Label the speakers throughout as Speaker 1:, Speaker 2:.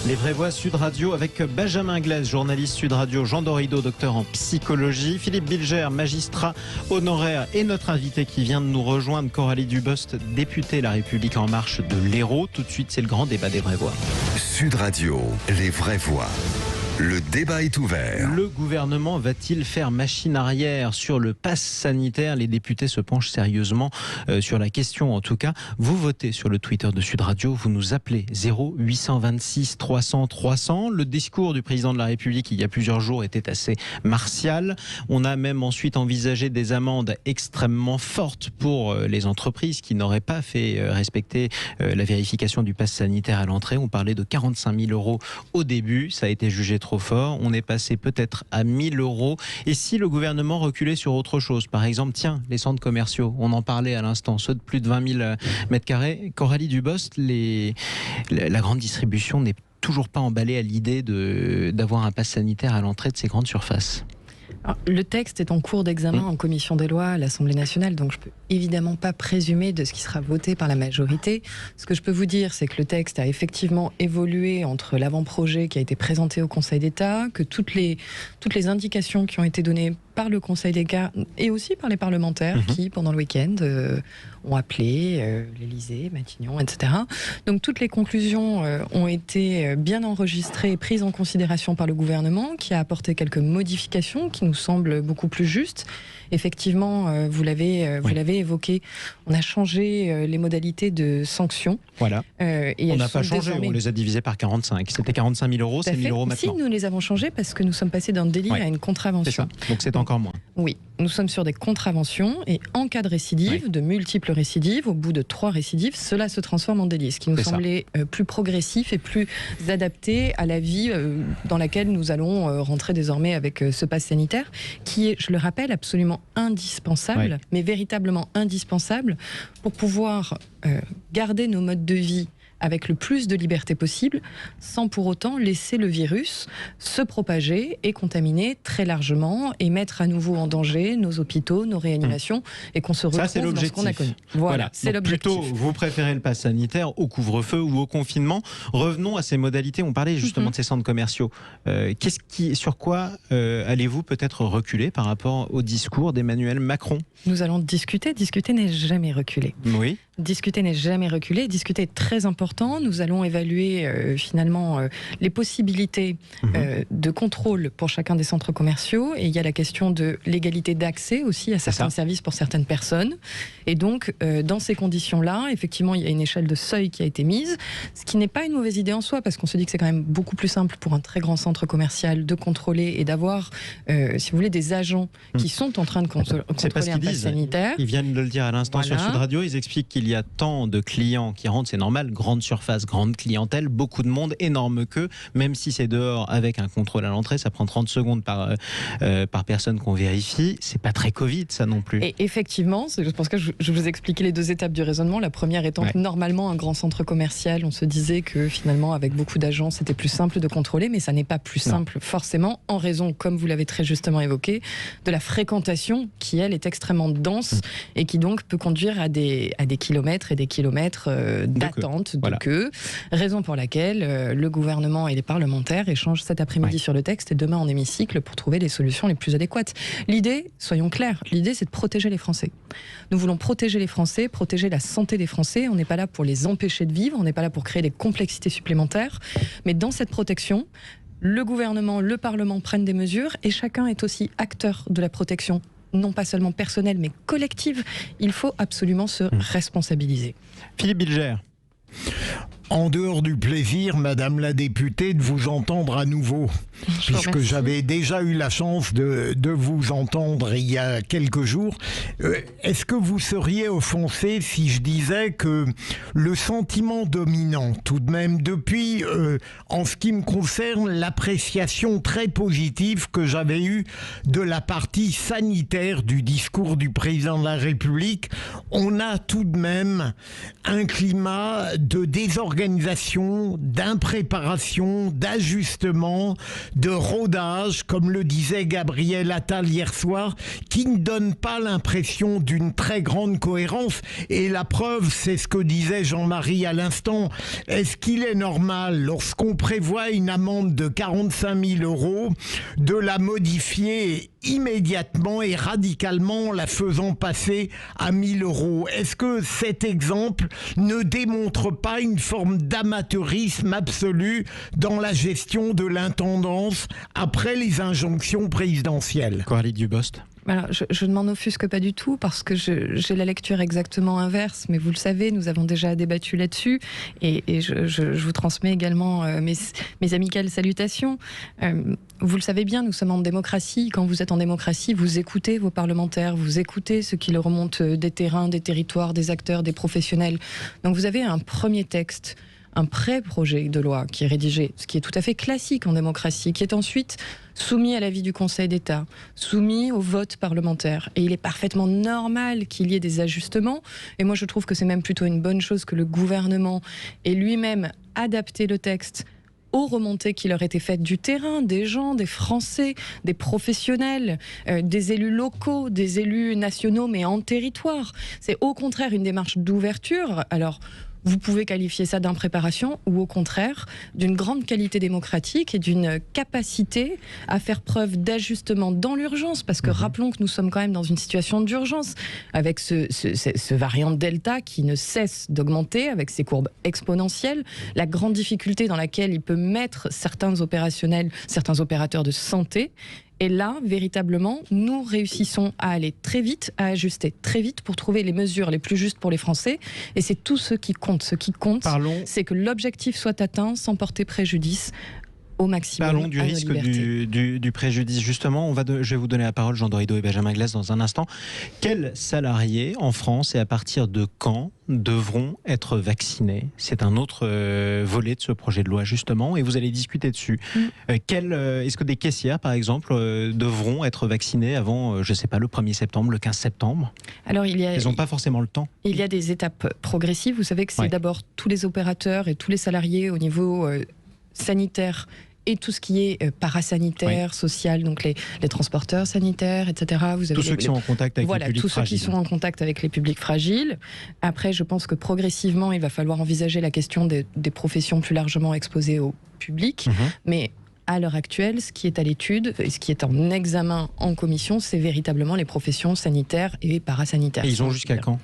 Speaker 1: Les vraies voix Sud Radio avec Benjamin Glaise, journaliste Sud Radio, Jean Dorido, docteur en psychologie, Philippe Bilger, magistrat honoraire, et notre invité qui vient de nous rejoindre, Coralie Dubost, députée La République En Marche de l'Hérault. Tout de suite, c'est le grand débat des vraies voix.
Speaker 2: Sud Radio, les vraies voix. Le débat est ouvert.
Speaker 1: Le gouvernement va-t-il faire machine arrière sur le pass sanitaire? Les députés se penchent sérieusement sur la question. En tout cas, vous votez sur le Twitter de Sud Radio, vous nous appelez 0826 300 300. Le discours du président de la République il y a plusieurs jours était assez martial. On a même ensuite envisagé des amendes extrêmement fortes pour les entreprises qui n'auraient pas fait respecter la vérification du pass sanitaire à l'entrée. On parlait de 45 000 € au début, ça a été jugé trop fort. On est passé peut-être à 1 000 €. Et si le gouvernement reculait sur autre chose, par exemple, tiens, les centres commerciaux, on en parlait à l'instant, ceux de plus de 20 000 mètres carrés. Coralie Dubost, la grande distribution n'est toujours pas emballée à l'idée d'avoir un pass sanitaire à l'entrée de ces grandes surfaces.
Speaker 3: Alors, le texte est en cours d'examen en commission des lois à l'Assemblée nationale, donc je ne peux évidemment pas présumer de ce qui sera voté par la majorité. Ce que je peux vous dire, c'est que le texte a effectivement évolué entre l'avant-projet qui a été présenté au Conseil d'État, que toutes les indications qui ont été données par le Conseil d'État et aussi par les parlementaires qui, pendant le week-end, ont appelé l'Élysée, Matignon, etc. Donc toutes les conclusions ont été bien enregistrées et prises en considération par le gouvernement, qui a apporté quelques modifications qui nous semblent beaucoup plus justes. Effectivement, vous l'avez évoqué, on a changé les modalités de sanctions.
Speaker 1: Voilà. On n'a pas changé, on les a divisés par 45. C'était 45 000 €, c'est 1 000 € maintenant.
Speaker 3: Si, nous les avons changés parce que nous sommes passés d'un délit à une contravention.
Speaker 1: C'est ça, donc c'est encore moins.
Speaker 3: Oui, nous sommes sur des contraventions et en cas de récidive, de multiples récidives, au bout de 3 récidives, cela se transforme en délit, ce qui nous semblait plus progressif et plus adapté à la vie dans laquelle nous allons rentrer désormais avec ce pass sanitaire, qui est, je le rappelle, absolument indispensable, mais véritablement indispensable pour pouvoir garder nos modes de vie avec le plus de liberté possible, sans pour autant laisser le virus se propager et contaminer très largement et mettre à nouveau en danger nos hôpitaux, nos réanimations, et qu'on se retrouve dans ce qu'on a connu. Voilà, c'est l'objectif.
Speaker 1: Plutôt, vous préférez le pass sanitaire au couvre-feu ou au confinement. Revenons à ces modalités. On parlait justement de ces centres commerciaux. Sur quoi allez-vous peut-être reculer par rapport au discours d'Emmanuel Macron?
Speaker 3: Nous allons discuter. Discuter n'est jamais reculer.
Speaker 1: Oui.
Speaker 3: Discuter n'est jamais reculer. Discuter est très important. Nous allons évaluer finalement les possibilités de contrôle pour chacun des centres commerciaux. Et il y a la question de l'égalité d'accès aussi à certains services pour certaines personnes. Et donc, dans ces conditions-là, effectivement, il y a une échelle de seuil qui a été mise, ce qui n'est pas une mauvaise idée en soi, parce qu'on se dit que c'est quand même beaucoup plus simple pour un très grand centre commercial de contrôler et d'avoir, si vous voulez, des agents qui sont en train de contrôler un pass sanitaire.
Speaker 1: Ils viennent de le dire à l'instant sur Sud Radio. Ils expliquent qu'il y a tant de clients qui rentrent, c'est normal, grande surface, grande clientèle, beaucoup de monde, énorme queue, même si c'est dehors avec un contrôle à l'entrée, ça prend 30 secondes par personne qu'on vérifie. C'est pas très Covid, ça non plus.
Speaker 3: Et effectivement, c'est pour ça que je vous ai expliqué les 2 étapes du raisonnement. La première étant que normalement, un grand centre commercial, on se disait que finalement, avec beaucoup d'agents, c'était plus simple de contrôler, mais ça n'est pas plus simple forcément, en raison, comme vous l'avez très justement évoqué, de la fréquentation qui, elle, est extrêmement dense et qui donc peut conduire à des kilomètres et des kilomètres d'attente, de queue. Raison pour laquelle le gouvernement et les parlementaires échangent cet après-midi sur le texte et demain en hémicycle pour trouver les solutions les plus adéquates. L'idée, soyons clairs, l'idée c'est de protéger les Français. Nous voulons protéger les Français, protéger la santé des Français. On n'est pas là pour les empêcher de vivre, on n'est pas là pour créer des complexités supplémentaires. Mais dans cette protection, le gouvernement, le Parlement prennent des mesures et chacun est aussi acteur de la protection, non pas seulement personnelle mais collective. Il faut absolument se responsabiliser.
Speaker 1: Philippe Bilger.
Speaker 4: En dehors du plaisir, Madame la députée, de vous entendre à nouveau, puisque j'avais déjà eu la chance de vous entendre il y a quelques jours. Est-ce que vous seriez offensé si je disais que le sentiment dominant, tout de même, depuis, en ce qui me concerne, l'appréciation très positive que j'avais eue de la partie sanitaire du discours du président de la République, on a tout de même un climat de désorganisation d'organisation, d'impréparation, d'ajustement, de rodage, comme le disait Gabriel Attal hier soir, qui ne donne pas l'impression d'une très grande cohérence. Et la preuve, c'est ce que disait Jean-Marie à l'instant. Est-ce qu'il est normal, lorsqu'on prévoit une amende de 45 000 €, de la modifier immédiatement et radicalement, la faisant passer à 1 000 €? Est-ce que cet exemple ne démontre pas une forme d'amateurisme absolu dans la gestion de l'intendance après les injonctions présidentielles?
Speaker 1: Coralie Dubost.
Speaker 3: Alors, je ne m'en offusque pas du tout parce que j'ai la lecture exactement inverse, mais vous le savez, nous avons déjà débattu là-dessus et je vous transmets également mes amicales salutations. Vous le savez bien, nous sommes en démocratie. Quand vous êtes en démocratie, vous écoutez vos parlementaires, vous écoutez ce qui leur remonte des terrains, des territoires, des acteurs, des professionnels. Donc vous avez un premier texte, un pré-projet de loi qui est rédigé, ce qui est tout à fait classique en démocratie, qui est ensuite soumis à l'avis du Conseil d'État, soumis au vote parlementaire. Et il est parfaitement normal qu'il y ait des ajustements. Et moi, je trouve que c'est même plutôt une bonne chose que le gouvernement ait lui-même adapté le texte aux remontées qui leur étaient faites du terrain, des gens, des Français, des professionnels, des élus locaux, des élus nationaux, mais en territoire. C'est au contraire une démarche d'ouverture. Alors, vous pouvez qualifier ça d'impréparation ou au contraire d'une grande qualité démocratique et d'une capacité à faire preuve d'ajustement dans l'urgence, parce que rappelons que nous sommes quand même dans une situation d'urgence avec ce variant Delta qui ne cesse d'augmenter avec ses courbes exponentielles, la grande difficulté dans laquelle il peut mettre certains opérateurs de santé. Et là, véritablement, nous réussissons à aller très vite, à ajuster très vite pour trouver les mesures les plus justes pour les Français. Et c'est tout ce qui compte. Ce qui compte, c'est que l'objectif soit atteint sans porter préjudice au maximum.
Speaker 1: Parlons du risque du préjudice. Justement, je vais vous donner la parole, Jean Dorido et Benjamin Glaise, dans un instant. Quels salariés en France et à partir de quand devront être vaccinés? C'est un autre volet de ce projet de loi, justement, et vous allez discuter dessus. Est-ce que des caissières, par exemple, devront être vaccinées avant, je ne sais pas, le 1er septembre, le 15 septembre?
Speaker 3: Alors, ils n'ont
Speaker 1: pas forcément le temps.
Speaker 3: Il y a des étapes progressives. Vous savez que c'est d'abord tous les opérateurs et tous les salariés au niveau sanitaire et tout ce qui est parasanitaire, social, donc les transporteurs sanitaires, etc. Vous avez
Speaker 1: tous ceux qui sont en contact avec les publics fragiles.
Speaker 3: Tous ceux qui sont en contact avec les publics fragiles. Après, je pense que progressivement, il va falloir envisager la question des professions plus largement exposées au public. Mais à l'heure actuelle, ce qui est à l'étude et ce qui est en examen en commission, c'est véritablement les professions sanitaires et parasanitaires.
Speaker 1: Et ils ont jusqu'à quand ?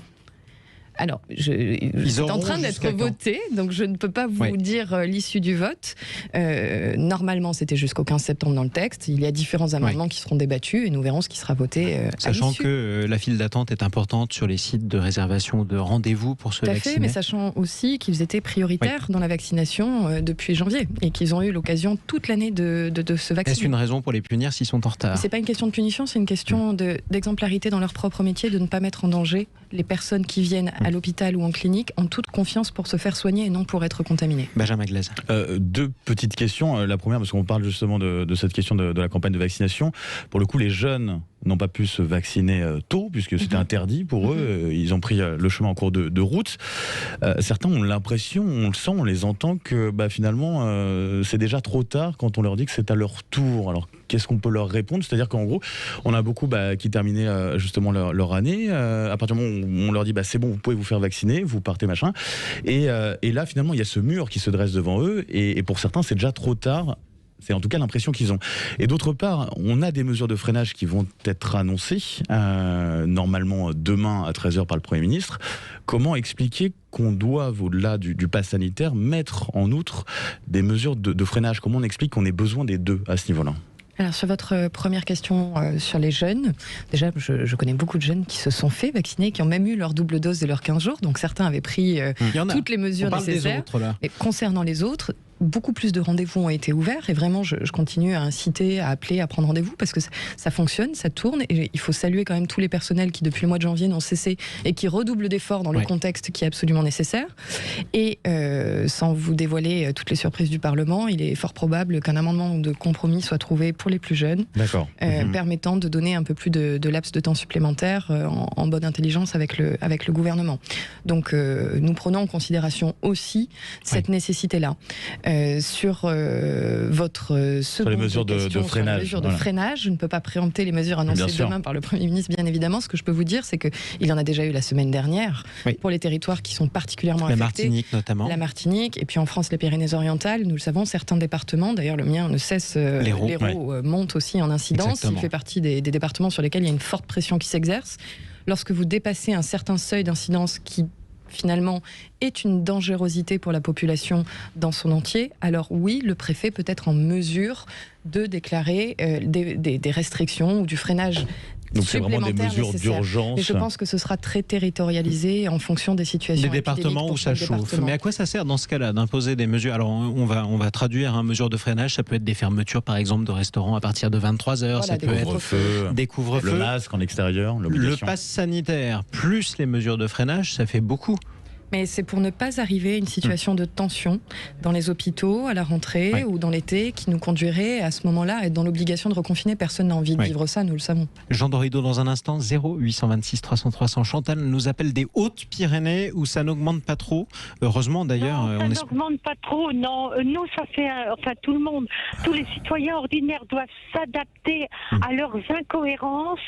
Speaker 3: Alors, c'est en train d'être voté, donc je ne peux pas vous dire l'issue du vote. Normalement, c'était jusqu'au 15 septembre dans le texte. Il y a différents amendements qui seront débattus et nous verrons ce qui sera voté
Speaker 1: sachant que la file d'attente est importante sur les sites de réservation de rendez-vous pour se vacciner.
Speaker 3: Tout à fait, mais sachant aussi qu'ils étaient prioritaires dans la vaccination depuis janvier et qu'ils ont eu l'occasion toute l'année de se vacciner.
Speaker 1: Est-ce une raison pour les punir s'ils sont en retard?
Speaker 3: C'est pas une question de punition, c'est une question d'exemplarité dans leur propre métier, de ne pas mettre en danger les personnes qui viennent à l'hôpital ou en clinique en toute confiance pour se faire soigner et non pour être contaminées.
Speaker 1: Benjamin Glaise.
Speaker 5: Deux petites questions. La première, parce qu'on parle justement de cette question de la campagne de vaccination. Pour le coup, les jeunes n'ont pas pu se vacciner tôt, puisque c'était interdit pour eux. Ils ont pris le chemin en cours de route. Certains ont l'impression, on le sent, on les entend, que finalement, c'est déjà trop tard quand on leur dit que c'est à leur tour. Alors, qu'est-ce qu'on peut leur répondre? C'est-à-dire qu'en gros, on a beaucoup qui terminaient justement leur année. À partir du moment où on leur dit c'est bon, vous pouvez vous faire vacciner, vous partez machin. Et là, finalement, il y a ce mur qui se dresse devant eux. Et pour certains, c'est déjà trop tard. C'est en tout cas l'impression qu'ils ont. Et d'autre part, on a des mesures de freinage qui vont être annoncées, normalement demain à 13h par le Premier ministre. Comment expliquer qu'on doive, au-delà du pass sanitaire, mettre en outre des mesures de freinage? Comment on explique qu'on ait besoin des deux à ce niveau-là?
Speaker 3: Alors sur votre première question sur les jeunes, déjà je connais beaucoup de jeunes qui se sont fait vacciner, qui ont même eu leur double dose de leurs 15 jours, donc certains avaient pris toutes les mesures nécessaires. Et concernant les autres, beaucoup plus de rendez-vous ont été ouverts et vraiment je continue à inciter, à appeler, à prendre rendez-vous parce que ça fonctionne, ça tourne et il faut saluer quand même tous les personnels qui depuis le mois de janvier n'ont cessé et qui redoublent d'efforts dans le contexte qui est absolument nécessaire. Et sans vous dévoiler toutes les surprises du Parlement, il est fort probable qu'un amendement de compromis soit trouvé pour les plus jeunes, permettant de donner un peu plus de laps de temps supplémentaire en bonne intelligence avec le gouvernement. Donc nous prenons en considération aussi cette nécessité-là. Sur votre seconde
Speaker 5: les mesures
Speaker 3: question,
Speaker 5: de freinage,
Speaker 3: sur les mesures de freinage, je ne peux pas préempter les mesures annoncées demain par le Premier ministre, bien évidemment. Ce que je peux vous dire, c'est qu'il y en a déjà eu la semaine dernière pour les territoires qui sont particulièrement affectés.
Speaker 1: La Martinique notamment.
Speaker 3: La Martinique, et puis en France, les Pyrénées-Orientales, nous le savons, certains départements, d'ailleurs le mien ne cesse, l'Hérault monte aussi en incidence. Exactement. Il fait partie des départements sur lesquels il y a une forte pression qui s'exerce. Lorsque vous dépassez un certain seuil d'incidence qui finalement est une dangerosité pour la population dans son entier, alors oui, le préfet peut être en mesure de déclarer des restrictions ou du freinage.
Speaker 5: Donc c'est vraiment des mesures d'urgence.
Speaker 3: Et je pense que ce sera très territorialisé en fonction des situations.
Speaker 1: Des départements où ça chauffe. Mais à quoi ça sert dans ce cas-là d'imposer des mesures? Alors on va traduire mesure de freinage. Ça peut être des fermetures par exemple de restaurants à partir de 23h. Ça peut être des couvre-feux.
Speaker 5: Le masque en extérieur.
Speaker 1: Le pass sanitaire plus les mesures de freinage, ça fait beaucoup.
Speaker 3: Mais c'est pour ne pas arriver à une situation de tension dans les hôpitaux à la rentrée ou dans l'été qui nous conduirait à ce moment-là à être dans l'obligation de reconfiner. Personne n'a envie de vivre ça, nous le savons.
Speaker 1: Jean Dorido dans un instant, 0826 300 300. Chantal nous appelle des Hautes-Pyrénées où ça n'augmente pas trop. Heureusement d'ailleurs.
Speaker 6: Non, ça n'augmente pas trop, non. Nous, ça fait... tout le monde, tous les citoyens ordinaires doivent s'adapter à leurs incohérences,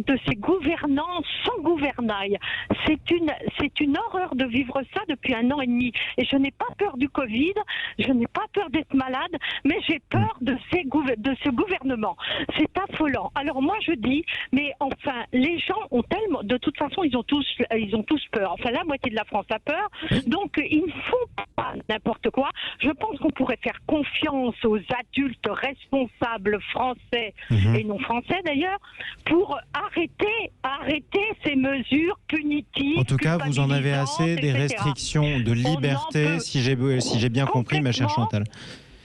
Speaker 6: de ces gouvernants sans gouvernail. C'est une horreur de vivre ça depuis 1 an et demi. Et je n'ai pas peur du Covid, je n'ai pas peur d'être malade, mais j'ai peur de ce gouvernement. C'est affolant. Alors moi je dis, mais enfin, les gens ont tellement... De toute façon, ils ont tous peur. Enfin, la moitié de la France a peur. Donc, il ne faut pas n'importe quoi. Je pense qu'on pourrait faire confiance aux adultes responsables français et non français d'ailleurs, pour arrêter ces mesures punitives.
Speaker 1: En tout cas, vous en avez assez des restrictions de liberté, si j'ai bien compris, ma chère Chantal.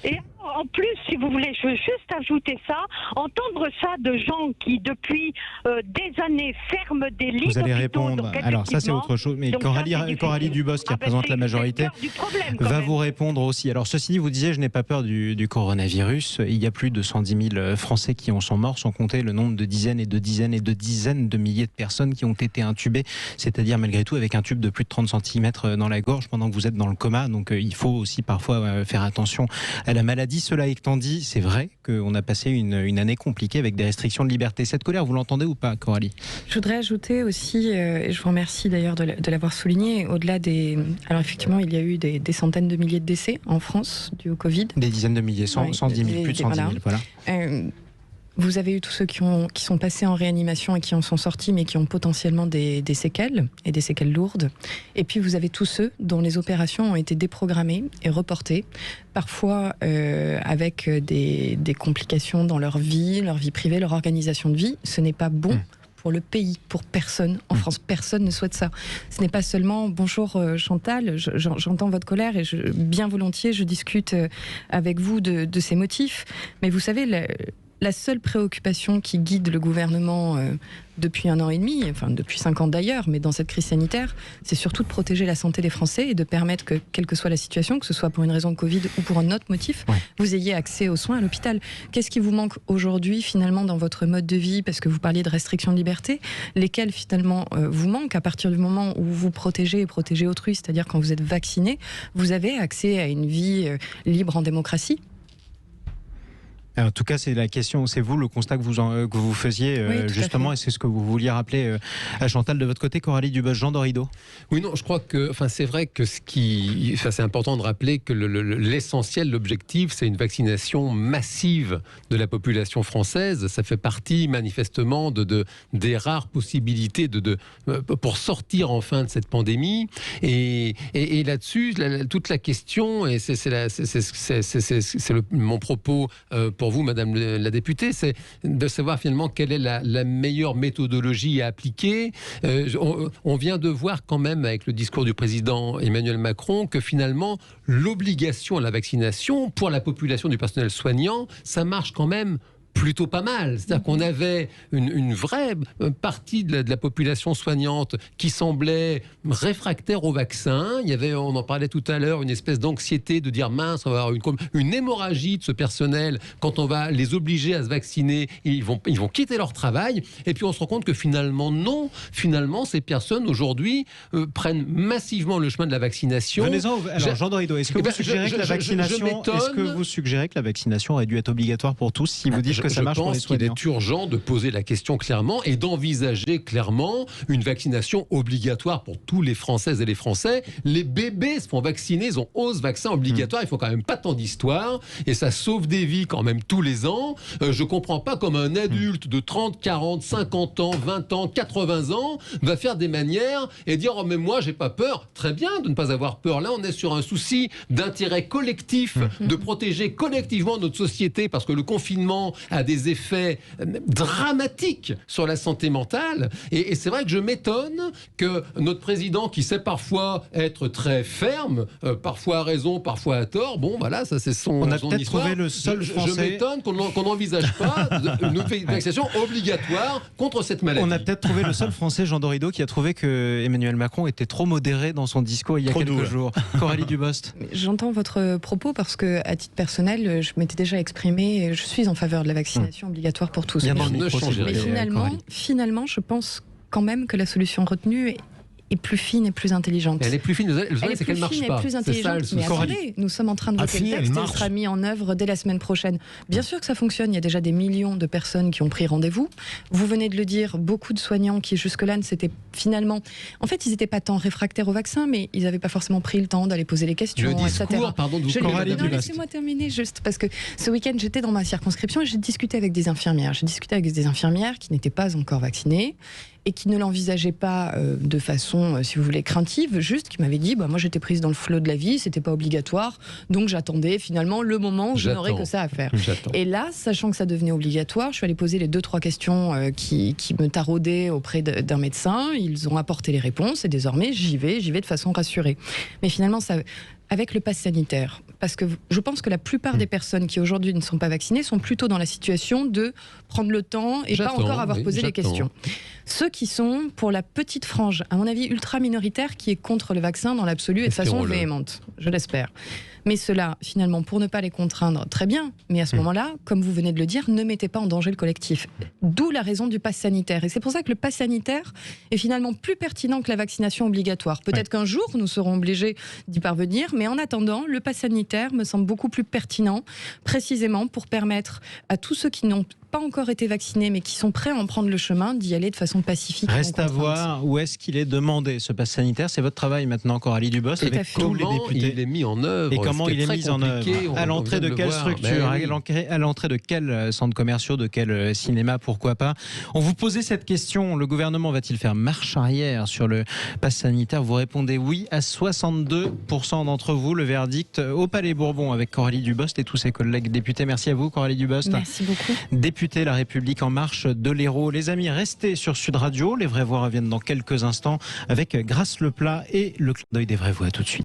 Speaker 6: Et en plus, si vous voulez, je veux juste ajouter ça, entendre ça de gens qui, depuis des années, ferment des lits.
Speaker 1: Vous allez répondre. Alors ça, c'est autre chose. Mais Coralie Dubos, qui représente la majorité, va vous répondre aussi. Alors ceci dit, vous disiez, je n'ai pas peur du coronavirus. Il y a plus de 110 000 Français qui en sont morts, sans compter le nombre de dizaines et de dizaines et de dizaines de milliers de personnes qui ont été intubées, c'est-à-dire malgré tout avec un tube de plus de 30 cm dans la gorge pendant que vous êtes dans le coma. Donc il faut aussi parfois faire attention à la maladie. Cela étant dit, c'est vrai qu'on a passé une année compliquée avec des restrictions de liberté. Cette colère, vous l'entendez ou pas, Coralie?
Speaker 3: Je voudrais ajouter aussi, et je vous remercie d'ailleurs de l'avoir souligné, au-delà des... Alors effectivement, il y a eu des centaines de milliers de décès en France dû au Covid.
Speaker 1: Des dizaines de milliers, 110 000, plus de 110 000, voilà.
Speaker 3: Vous avez eu tous ceux qui sont passés en réanimation et qui en sont sortis, mais qui ont potentiellement des séquelles, et des séquelles lourdes. Et puis vous avez tous ceux dont les opérations ont été déprogrammées et reportées, parfois avec des complications dans leur vie privée, leur organisation de vie. Ce n'est pas bon pour le pays, pour personne. En France, personne ne souhaite ça. Ce n'est pas seulement « Bonjour Chantal, j'entends votre colère et bien volontiers, je discute avec vous de ces motifs. » Mais vous savez... La seule préoccupation qui guide le gouvernement depuis 1 an et demi, enfin depuis 5 ans d'ailleurs, mais dans cette crise sanitaire, c'est surtout de protéger la santé des Français et de permettre que, quelle que soit la situation, que ce soit pour une raison de Covid ou pour un autre motif, vous ayez accès aux soins à l'hôpital. Qu'est-ce qui vous manque aujourd'hui finalement dans votre mode de vie? Parce que vous parliez de restrictions de liberté, lesquelles finalement vous manquent à partir du moment où vous protégez et protégez autrui, c'est-à-dire quand vous êtes vacciné, vous avez accès à une vie libre en démocratie.
Speaker 1: En tout cas, c'est la question, c'est vous le constat que vous faisiez justement, et c'est ce que vous vouliez rappeler à Chantal de votre côté, Coralie Dubos. Jean Dorido.
Speaker 7: Oui, non, je crois que, c'est vrai que c'est important de rappeler que l'essentiel, l'objectif, c'est une vaccination massive de la population française. Ça fait partie manifestement des rares possibilités pour sortir enfin de cette pandémie. Et toute la question, et c'est mon propos pour vous, Madame la députée, c'est de savoir finalement quelle est la meilleure méthodologie à appliquer. On vient de voir quand même avec le discours du président Emmanuel Macron que finalement l'obligation à la vaccination pour la population du personnel soignant, ça marche quand même plutôt pas mal. C'est-à-dire qu'on avait une vraie partie de la population soignante qui semblait réfractaire au vaccin. Il y avait, on en parlait tout à l'heure, une espèce d'anxiété de dire mince, on va avoir une hémorragie de ce personnel quand on va les obliger à se vacciner. Ils vont quitter leur travail. Et puis on se rend compte que finalement, non. Finalement, ces personnes aujourd'hui prennent massivement le chemin de la vaccination.
Speaker 1: Venez-en. Alors, Jean Dorido, est-ce que vous suggérez que la vaccination aurait dû être obligatoire pour tous si vous dites que ça marche pour les soignants?
Speaker 7: Je pense qu'il est urgent de poser la question clairement et d'envisager clairement une vaccination obligatoire pour tous les Françaises et les Français. Les bébés se font vacciner, ils ont 11 vaccins obligatoires, il faut quand même pas tant d'histoire et ça sauve des vies quand même tous les ans. Je comprends pas comme un adulte de 30, 40, 50 ans, 20 ans, 80 ans va faire des manières et dire oh mais moi j'ai pas peur. Très bien de ne pas avoir peur. Là on est sur un souci d'intérêt collectif, de protéger collectivement notre société parce que le confinement a des effets dramatiques sur la santé mentale. Et c'est vrai que je m'étonne que notre président, qui sait parfois être très ferme, parfois à raison, parfois à tort, bon, voilà, ça c'est son histoire.
Speaker 1: On a peut-être trouvé le seul Français...
Speaker 7: Je m'étonne qu'on n'envisage pas une vaccination obligatoire contre cette maladie.
Speaker 1: On a peut-être trouvé le seul Français, Jean Dorido, qui a trouvé que Emmanuel Macron était trop modéré dans son discours il y a quelques jours. Coralie Dubost.
Speaker 3: J'entends votre propos parce que, à titre personnel, je m'étais déjà exprimé, je suis en faveur de la vaccination obligatoire pour tous. Mais finalement, je pense quand même que la solution retenue est plus fine et plus intelligente.
Speaker 7: Elle est plus fine, c'est qu'elle marche pas.
Speaker 3: Plus intelligente. Mais attendez, nous sommes en train de voter le texte et il sera mis en œuvre dès la semaine prochaine. Bien sûr que ça fonctionne, il y a déjà des millions de personnes qui ont pris rendez-vous. Vous venez de le dire, beaucoup de soignants qui jusque-là ne s'étaient finalement... En fait, ils n'étaient pas tant réfractaires au vaccin, mais ils n'avaient pas forcément pris le temps d'aller poser les questions,
Speaker 7: le discours,
Speaker 3: etc.
Speaker 7: Pardon, de vous
Speaker 3: laissez-moi terminer juste, parce que ce week-end, j'étais dans ma circonscription et j'ai discuté avec des infirmières. J'ai discuté avec des infirmières qui n'étaient pas encore vaccinées et qui ne l'envisageaient pas de façon, si vous voulez, craintive, juste qui m'avaient dit, moi j'étais prise dans le flot de la vie, c'était pas obligatoire, donc j'attendais finalement le moment où je n'aurais que ça à faire. Et là, sachant que ça devenait obligatoire, je suis allée poser les 2-3 questions qui me taraudaient auprès d'un médecin, ils ont apporté les réponses et désormais j'y vais de façon rassurée. Mais finalement, ça... Avec le pass sanitaire, parce que je pense que la plupart des personnes qui aujourd'hui ne sont pas vaccinées sont plutôt dans la situation de prendre le temps et pas encore avoir posé les questions. Ceux qui sont pour la petite frange, à mon avis ultra minoritaire, qui est contre le vaccin dans l'absolu et de façon véhémente, je l'espère. Mais ceux-là, finalement, pour ne pas les contraindre, très bien. Mais à ce moment-là, comme vous venez de le dire, ne mettez pas en danger le collectif. D'où la raison du pass sanitaire. Et c'est pour ça que le pass sanitaire est finalement plus pertinent que la vaccination obligatoire. Peut-être qu'un jour, nous serons obligés d'y parvenir. Mais en attendant, le pass sanitaire me semble beaucoup plus pertinent, précisément pour permettre à tous ceux qui n'ont pas encore été vaccinés, mais qui sont prêts à en prendre le chemin, d'y aller de façon pacifique.
Speaker 1: Reste à voir où est-ce qu'il est demandé, ce pass sanitaire. C'est votre travail maintenant, Coralie Dubost, avec tous les députés.
Speaker 7: Il est mis en œuvre.
Speaker 1: Et comment il est mis en œuvre? À l'entrée de quelle structure? À l'entrée de quels centres commerciaux? De quel cinéma? Pourquoi pas? On vous posait cette question. Le gouvernement va-t-il faire marche arrière sur le pass sanitaire? Vous répondez oui à 62% d'entre vous. Le verdict au Palais Bourbon avec Coralie Dubost et tous ses collègues députés. Merci à vous, Coralie Dubost.
Speaker 3: Merci beaucoup.
Speaker 1: Député La République En Marche de l'Hérault. Les amis, restez sur Sud Radio. Les vraies voix reviennent dans quelques instants avec Grâce Leplat et le clin d'œil des vraies voix. Tout de suite.